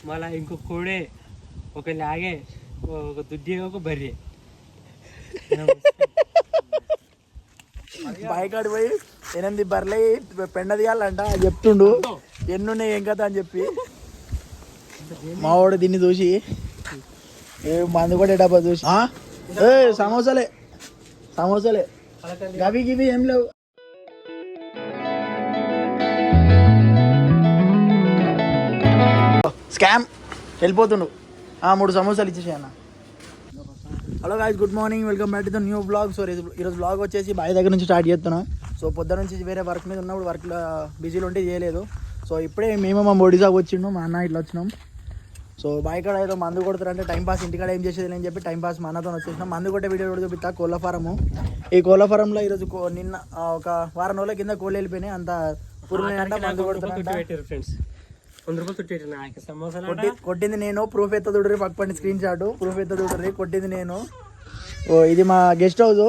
మళ్ళీ ఇంకో కోడే, ఒక లాగే, ఒక దుడ్డి, ఒక బర్రె. బాయికాడి పోయి 8 బర్రెలు పెండ తీయాలంట చెప్తుండు. ఎన్నున్నాయి ఏం కదా అని చెప్పి మావాడు దీన్ని చూసి మందు కూడా డబ్బా చూసి సమోసాలే గవి గివి ఏం లేవు. స్కామ్ వెళ్ళిపోతుండు. 3 సమోసాలు ఇచ్చేసి అన్న. Hello guys, good morning, welcome back to the new blog. So ఈరోజు బ్లాగ్ వచ్చేసి బాయ్ దగ్గర నుంచి స్టార్ట్ చేస్తున్నాం. సో పొద్దున నుంచి వేరే వర్క్ మీద ఉన్నప్పుడు వర్క్లో బిజీలో ఉంటే చేయలేదు. సో ఇప్పుడే మేము మా ఒడిశాకు వచ్చిండు, మా అన్న ఇట్లా వచ్చినాం. సో బాయ్ కాడ ఏదో మందు కొడతారంటే టైంపాస్, ఇంటికాడ ఏం చేసేది అని చెప్పి టైంపాస్ మా అన్నతో వచ్చేసినాం. మందు కొట్టే వీడియో కూడా చూపిస్తా. కోళ్ళ ఫారము. ఈ కోళ్ళ ఫారంలో ఈరోజు నిన్న ఒక వారం రోజుల కింద కోళ్ళు వెళ్ళిపోయినాయి. అంత పురుగులంట మందు కొడుతున్నా. కొట్టింది నేను. ప్రూఫ్ ఎత్త చూడరి, పక్కపండి స్క్రీన్ షాట్. ప్రూఫ్ ఎత్త చూడరి, కొట్టింది నేను. ఇది మా గెస్ట్ హౌస్,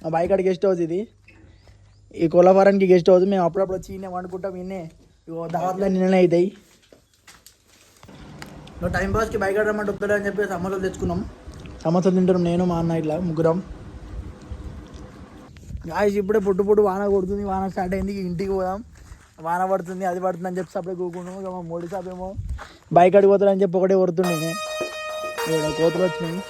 మా బాయ్ కాడ గెస్ట్ హౌస్. ఇది ఈ కోళ్ళ ఫారానికి గెస్ట్ హౌస్. మేము అప్పుడప్పుడు వచ్చి ఇన్నే వండుకుంటాం. ఇన్నే దావత్లో నిన్ననే అవుతాయి. నువ్వు టైం పాస్కి బైక్ రమ్మంటే వస్తాడు అని చెప్పి సమోసాలు తెచ్చుకున్నాం. సమోసాలు తింటాం నేను, మా అన్న ఇట్లా ముగ్గురం. గాయస్ ఇప్పుడే పొట్టు వాన కొడుతుంది. వాన స్టార్ట్ అయింది. ఇంటికి పోదాం. వాన పడుతుంది, అది పడుతుంది అని చెప్పి సప్పుడే కూకున్నాం. ఇక మా మోడీ సాబ్ ఏమో బైక్ అడిగిపోతాడు అని చెప్పి ఒకటే కొడుతుండే. కోతులు వచ్చినాయి.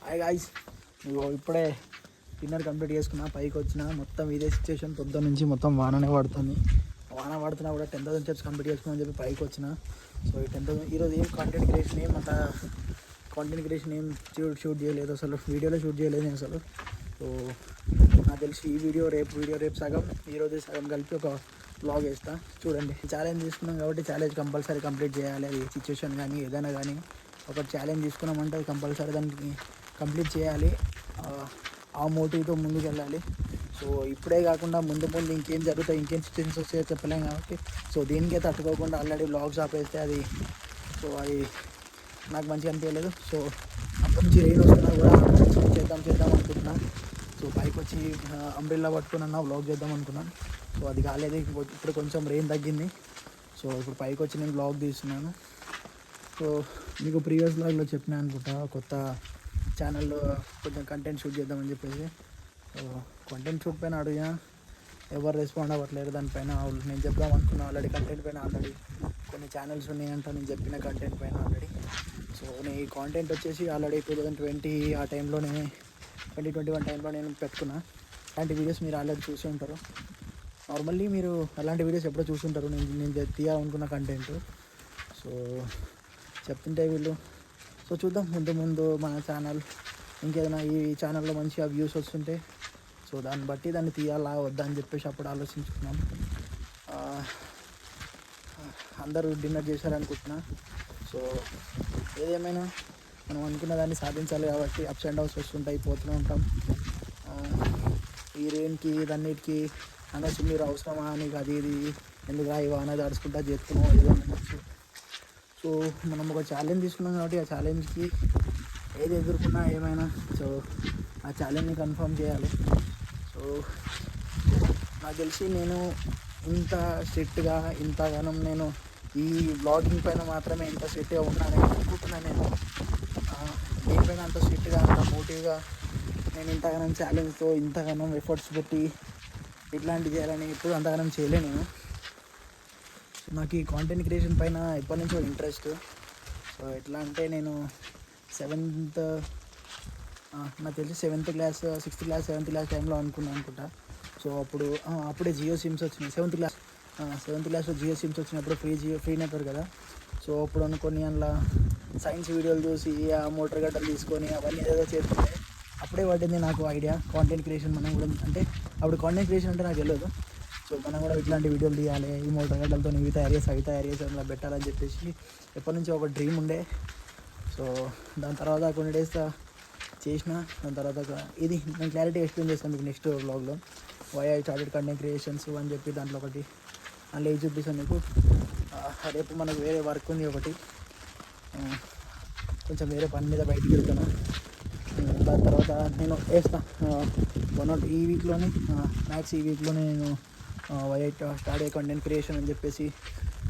హాయ్ గాయ్స్, ఇప్పుడే డిన్నర్ కంప్లీట్ చేసుకున్నా, పైకి వచ్చిన. మొత్తం ఇదే సిచ్యువేషన్. పొద్దున్న నుంచి మొత్తం వాననే పడుతుంది. వాన పడుతున్నా కూడా 10,000 స్టెప్స్ కంప్లీట్ చేసుకుని చెప్పి పైకి వచ్చిన. సో ఈ 10,000 ఈరోజు ఏం కంటెంట్ క్రియేషన్ ఏం షూట్ చేయలేదు అసలు. వీడియోలో షూట్ చేయలేదు నేను అసలు. సో నాకు తెలిసి ఈ వీడియో రేపు సగం, ఈరోజు సగం కలిపి ఒక బ్లాగ్ వేస్తా. చూడండి, ఛాలెంజ్ తీసుకున్నాం కాబట్టి ఛాలెంజ్ కంపల్సరీ కంప్లీట్ చేయాలి. అది సిచ్యువేషన్ కానీ ఏదైనా కానీ ఒక ఛాలెంజ్ తీసుకున్నామంటే అది కంపల్సరీ దానికి కంప్లీట్ చేయాలి. ఆ మోటివ్తో ముందుకు వెళ్ళాలి. సో ఇప్పుడే కాకుండా ముందు ఇంకేం జరుగుతాయి, ఇంకేం సిచ్యువేషన్స్ వస్తాయో చెప్పలేం కాబట్టి సో దీనికే తట్టుకోకుండా ఆల్రెడీ బ్లాగ్స్ ఆపేస్తే అది నాకు మంచిగా అనిపించలేదు. సో అప్పటి నుంచి రెయిన్ వస్తున్నా కూడా చేద్దాం అనుకుంటున్నా. సో పైకి వచ్చి అంబ్రెల్లా పట్టుకున్నా బ్లాగ్ చేద్దాం అనుకున్నాను. సో అది కాలేదు. ఇప్పుడు కొంచెం రెయిన్ తగ్గింది. సో ఇప్పుడు పైకి వచ్చి నేను బ్లాగ్ తీస్తున్నాను. సో మీకు ప్రీవియస్ బ్లాగ్లో చెప్పినా అనుకుంటా, కొత్త ఛానల్లో కొంచెం కంటెంట్ షూట్ చేద్దామని చెప్పేసి. సో కంటెంట్ షూట్ పైన అడిగినా ఎవరు రెస్పాండ్ అవ్వట్లేదు. దానిపైన నేను చెప్దాం అనుకున్నా. ఆల్రెడీ కంటెంట్ పైన ఆల్రెడీ కొన్ని ఛానల్స్ ఉన్నాయంట నేను చెప్పిన కంటెంట్ పైన ఆల్రెడీ. సో నేను ఈ కాంటెంట్ వచ్చేసి ఆల్రెడీ 2020 ఆ టైంలోనే 2021 టైంలో నేను పెట్టుకున్నా. అలాంటి వీడియోస్ మీరు ఆల్రెడీ చూసి ఉంటారు. నార్మల్లీ మీరు అలాంటి వీడియోస్ ఎప్పుడో చూసుంటారు. నేను తీయాలనుకున్న కంటెంట్. సో చెప్తుంటే వీళ్ళు. సో చూద్దాం ముందు మన ఛానల్ ఇంకేదైనా ఈ ఛానల్లో మంచిగా వ్యూస్ వస్తుంటే సో దాన్ని బట్టి దాన్ని తీయాలా వద్దా అని చెప్పేసి అప్పుడు ఆలోచించుకున్నాం. అందరూ డిన్నర్ చేశారనుకుంటున్నా. సో ఏదేమైనా మనం అనుకున్న దాన్ని సాధించాలి కాబట్టి అప్స్ అండ్ డౌన్స్ వస్తుంటాయి, పోతూనే ఉంటాం. ఈ రెయిన్కి ఇదన్నిటికీ అనొచ్చు మీరు అవసరమా నీకు అది ఇది ఎందుకు ఇవా అనేది అడుచుకుంటా చేస్తున్నాం ఏదో అనొచ్చు. సో మనం ఒక ఛాలెంజ్ తీసుకున్నాం కాబట్టి ఆ ఛాలెంజ్కి ఏది ఎదుర్కొన్నా ఏమైనా సో ఆ ఛాలెంజ్ని కన్ఫర్మ్ చేయాలి. సో నాకు తెలిసి నేను ఇంత స్ట్రిక్ట్గా ఇంతగానం నేను ఈ బ్లాగింగ్ పైన మాత్రమే ఇంత స్ట్రిక్ట్గా ఉన్నానని అనుకుంటున్నాను. నేను దీనిపైన అంత స్ట్రిక్ట్గా అంత మోటివ్గా నేను ఇంతగానం ఛాలెంజ్తో ఇంతగానం ఎఫర్ట్స్ పెట్టి ఇట్లాంటివి చేయాలని ఇప్పుడు అంతగానం చేయలే నేను. నాకు ఈ కాంటెంట్ క్రియేషన్ పైన ఎప్పటి నుంచో ఇంట్రెస్ట్. సో ఎట్లా అంటే నేను నాకు తెలిసి 7th class 6th class 7th class టైంలో అనుకుంటా. సో అప్పుడే జియో సిమ్స్ వచ్చినాయి. 7th క్లాస్లో జియో సిమ్స్ వచ్చినప్పుడు ఫ్రీ నెట్వర్క్ కదా. సో అప్పుడు అనుకొని అందులో సైన్స్ వీడియోలు చూసి ఆ మోటార్ గడ్డలు తీసుకొని అవన్నీ ఏదో చేస్తుంటే అప్పుడే పట్టింది నాకు ఐడియా కాంటెంట్ క్రియేషన్. మనం కూడా అంటే అప్పుడు కాంటెంట్ క్రియేషన్ అంటే నాకు తెలియదు. సో మనం కూడా ఇట్లాంటి వీడియోలు తీయాలి, ఈ మోటార్ గడ్డలతో ఇవి తయారు చేసి అలా పెట్టాలని చెప్పేసి ఎప్పటి నుంచో ఒక డ్రీమ్ ఉండే. సో దాని తర్వాత కొన్ని డేస్ చేసిన. దాని తర్వాత ఇది నేను క్లారిటీ ఎక్స్ప్లెయిన్ చేస్తాను మీకు నెక్స్ట్ వ్లాగ్లో. Why I started content creations అని చెప్పి దాంట్లో ఒకటి అందులో చూపిస్తాను మీకు. రేపు మనకు వేరే వర్క్ ఉంది ఒకటి, కొంచెం వేరే పని మీద బయటికి వెళ్తాను. దాని తర్వాత నేను వేస్తా ఈ వీక్లోనే మ్యాక్స్ ఈ వీక్లోనే నేను వైట్ స్టార్ట్ అయ్యే కంటెంట్ క్రియేషన్ అని చెప్పేసి.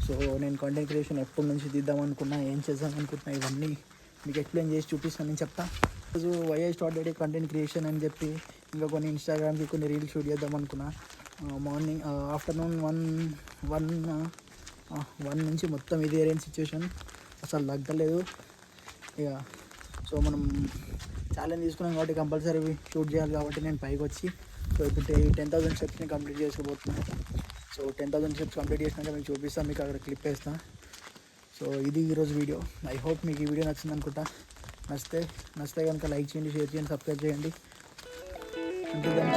సో నేను కంటెంట్ క్రియేషన్ ఎప్పటి నుంచి తీద్దాం అనుకున్నా, ఏం చేద్దాం అనుకుంటున్నా, ఇవన్నీ మీకు ఎక్స్ప్లెయిన్ చేసి చూపిస్తాను నేను చెప్తా. రోజు వైఐ స్టార్ట్ అయ్యే కంటెంట్ క్రియేషన్ అని చెప్పి ఇంకా కొన్ని ఇన్స్టాగ్రామ్కి కొన్ని రీల్స్ షూట్ చేద్దాం అనుకున్నా. మార్నింగ్ ఆఫ్టర్నూన్ 1 నుంచి మొత్తం ఇదే రేంజ్ సిచ్యువేషన్, అసలు తగ్గలేదు ఇక. సో మనం ఛాలెంజ్ తీసుకున్నాం కాబట్టి కంపల్సరీ షూట్ చేయాలి కాబట్టి నేను పైకి వచ్చి సో ఇప్పుడు 10,000 స్టెప్స్ని కంప్లీట్ చేసుకోబోతున్నాను. సో 10,000 స్టెప్స్ కంప్లీట్ చేసినాక మీకు చూపిస్తాను, మీకు అక్కడ క్లిప్ వేస్తాను. సో ఇది ఈరోజు వీడియో. ఐ హోప్ మీకు ఈ వీడియో నచ్చింది అనుకుంటా. నచ్చితే కనుక లైక్ చేయండి, షేర్ చేయండి, సబ్స్క్రైబ్ చేయండి. అంటే దాన్ని